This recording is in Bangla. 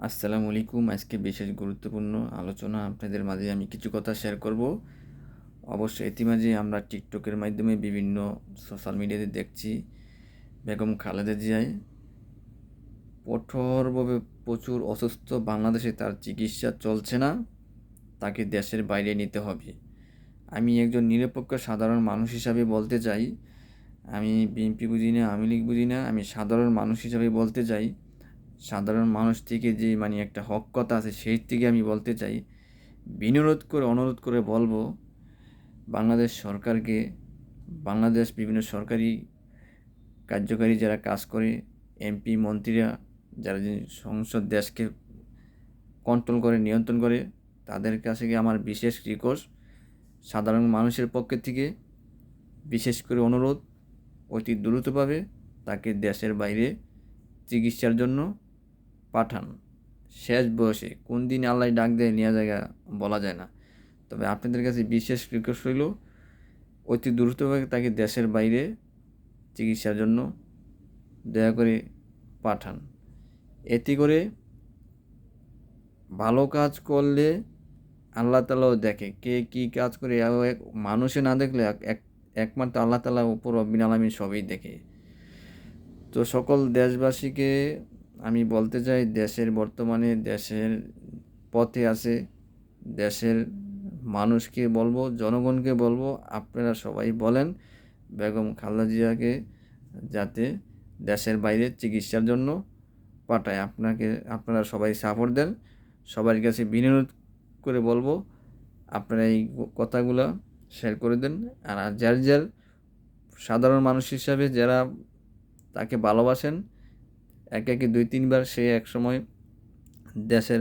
আসসালামু আলাইকুম। আজকে বিশেষ গুরুত্বপূর্ণ আলোচনা আপনাদের মাঝে আমি কিছু কথা শেয়ার করব। অবশ্যই ইতিমাঝে আমরা টিকটকের মাধ্যমে বিভিন্ন সোশ্যাল মিডিয়াতে দেখছি বেগম খালেদা জিয়ায় কঠোরভাবে প্রচুর অসুস্থ, বাংলাদেশে তার চিকিৎসা চলছে না, তাকে দেশের বাইরে নিতে হবে। আমি একজন নিরপেক্ষ সাধারণ মানুষ হিসাবে বলতে চাই, আমি বিএনপি বুঝি না, আওয়ামী লীগ বুঝি না, আমি সাধারণ মানুষ হিসাবে বলতে চাই, সাধারণ মানুষ থেকে যে একটা হক কথা আছে সেই থেকে আমি বলতে চাই, অনুরোধ করে বলবো বাংলাদেশ সরকারকে, বাংলাদেশ বিভিন্ন সরকারি কার্যকারী যারা কাজ করে, এমপি মন্ত্রীরা যারা সংসদ দেশকে কন্ট্রোল করে, নিয়ন্ত্রণ করে, তাদের কাছে আমার বিশেষ রিকোয়েস্ট, সাধারণ মানুষের পক্ষে থেকে বিশেষ করে অনুরোধ, অতি দ্রুতভাবে তাকে দেশের বাইরে চিকিৎসার জন্য পাঠান। শেষ বয়সে কোন দিন আল্লাহ ডাক দেয় নেওয়া জায়গা বলা যায় না, তবে আপনাদের কাছে বিশেষ রিকোয়েস্ট রইল অতি দ্রুতভাবে তাকে দেশের বাইরে চিকিৎসার জন্য দয়া করে পাঠান। এতে করে ভালো কাজ করলে আল্লাহ তালাও দেখে কে কী কাজ করে, মানুষে না দেখলে একমাত্র আল্লাহ তালা উপর রব্বিল আলামিন সবই দেখে। তো সকল দেশবাসীকে আমি বলতে চাই, বর্তমানে দেশের পথে আছে, দেশের মানুষকে বলবো, জনগণকে বলবো, আপনারা সবাই বলেন বেগম খালেদা জিয়াকে যাতে দেশের বাইরে চিকিৎসার জন্য পাঠায়। আপনারা সবাই সাপোর্ট দেন। সবার কাছে বিনোদ করে বলবো আপনারা এই কথাগুলো শেয়ার করে দেন। আর যার সাধারণ মানুষ হিসাবে যারা তাকে ভালোবাসেন, একে 2-3 বার সে একসময় দেশের